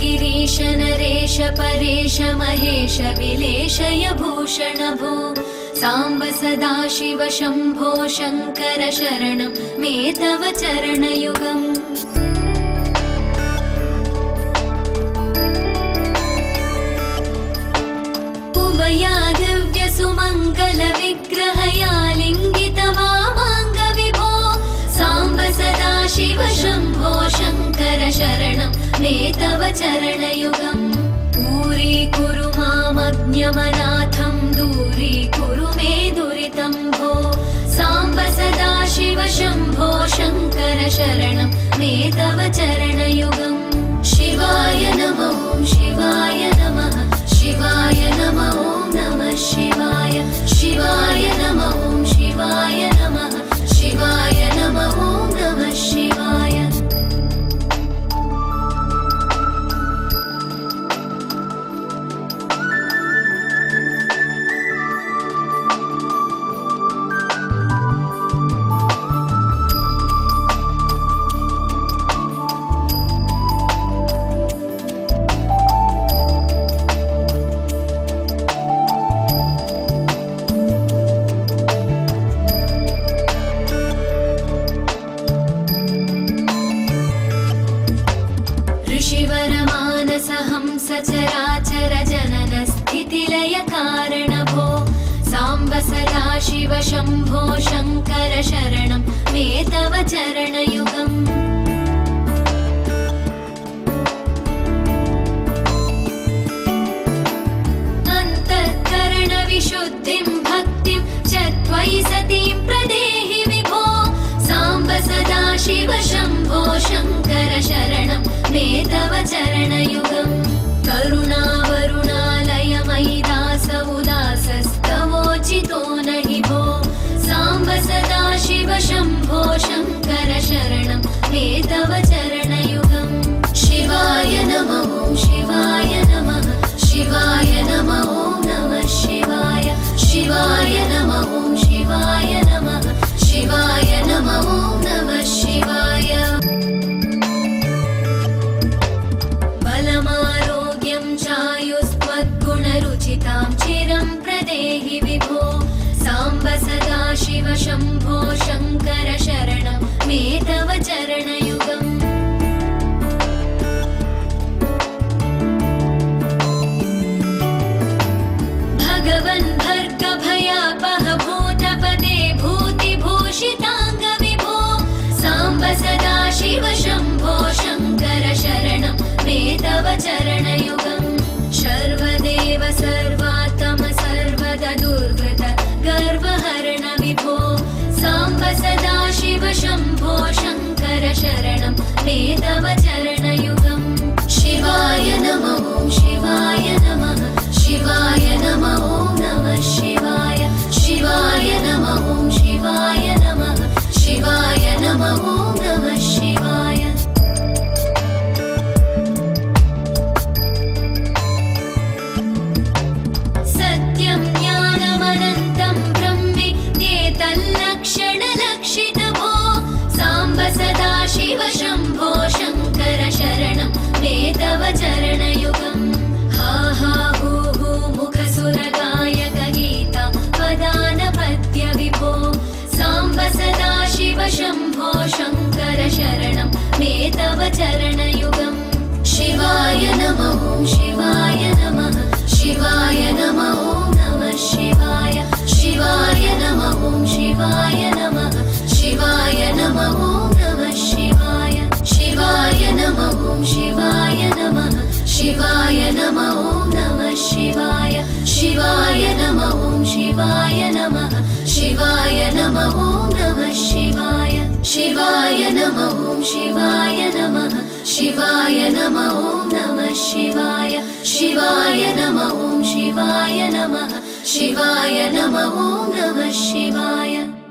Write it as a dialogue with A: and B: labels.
A: गिरीश नरेश परेश महेश विलेशय भूषण भो साम्ब सदाशिव शम्भो शङ्कर शरणं मे तव चरणयुगम्। उमया दिव्य सुमङ्गल विग्रहया लिङ्गित वामाङ्ग विभो साम्ब सदाशिव शम्भो शङ्कर शरणं मे तव चरणयुगम्। दूरीकुरु मामज्ञमनाथं दूरीकुरु मे दुरितं भो साम्ब सदाशिव शम्भो शङ्कर शरणं मे तव चरणयुगम्। शिवाय नमः शिवाय नमः शिवाय नमः नमः शिवाय शिवाय नमः शिवाय नमः शिवाय नमः नमः शिवाय। सचराचर जनन स्थितिलय कारण भो साम्ब सदाशिव शम्भो शङ्कर शरणं मे तव चरणयुगम्। अन्तःकरण विशुद्धिं भक्तिं च त्वयि सतीं प्रदेहि विभो साम्ब सदाशिव शम्भो शङ्कर शरणं मे तव चरणयुगम्। करुणावरुणालय मयि दास उदासस्तवोचितो नहि भो साम्ब सदाशिव शम्भो शङ्कर शरणं मे तव चरणयुगम्। शिवाय नमः शिवाय नमः शिवाय नमः नमः शिवाय शिवाय नमः शिवाय नमः शिवाय नमः नमः शिवाय। चायुस्त्वद्गुणरुचितां चिरं प्रदेहि विभो साम्ब सदाशिव शम्भो शङ्कर शरणं मे तव चरणयुगम्। भगवन् भर्गभयापह भूतपदे भूतिभूषिताङ्ग विभो साम्ब सदाशिव शम्भो शङ्कर शरणं मे तव चरणयुगम्। सर्वदेव सर्वात्म सर्वदा दुर्वृत गर्वहरण विभो साम्ब सदाशिव शम्भो शङ्कर शरणं मे तव चरणयुगम्। शिवाय नमः शिवाय नमः शिवाय नमः नमः शिवाय शिवाय नमः शिवाय नमः शिवाय नमः नमः शिवाय। सदाशिव शम्भो शङ्कर शरणं मे तव चरणयुगम्। हा हा हू हू मुखसुरगायक गीता वदानपद्य विभो साम्ब सदाशिव शम्भो शङ्कर शरणं मे तव चरणयुगम्। शिवाय नमः शिवाय नमः शिवाय नमः नमः शिवाय शिवाय नमः शिवाय नमः शिवाय नमः नमः शिवाय शिवाय नमः शिवाय नमः शिवाय नमः नमः शिवाय शिवाय नमः शिवाय नमः शिवाय नमः नमः शिवाय शिवाय नमः ॐ शिवाय नमः शिवाय नमः ॐ नमः शिवाय शिवाय नमः ॐ शिवाय नमः शिवाय नमः ॐ नमः शिवाय।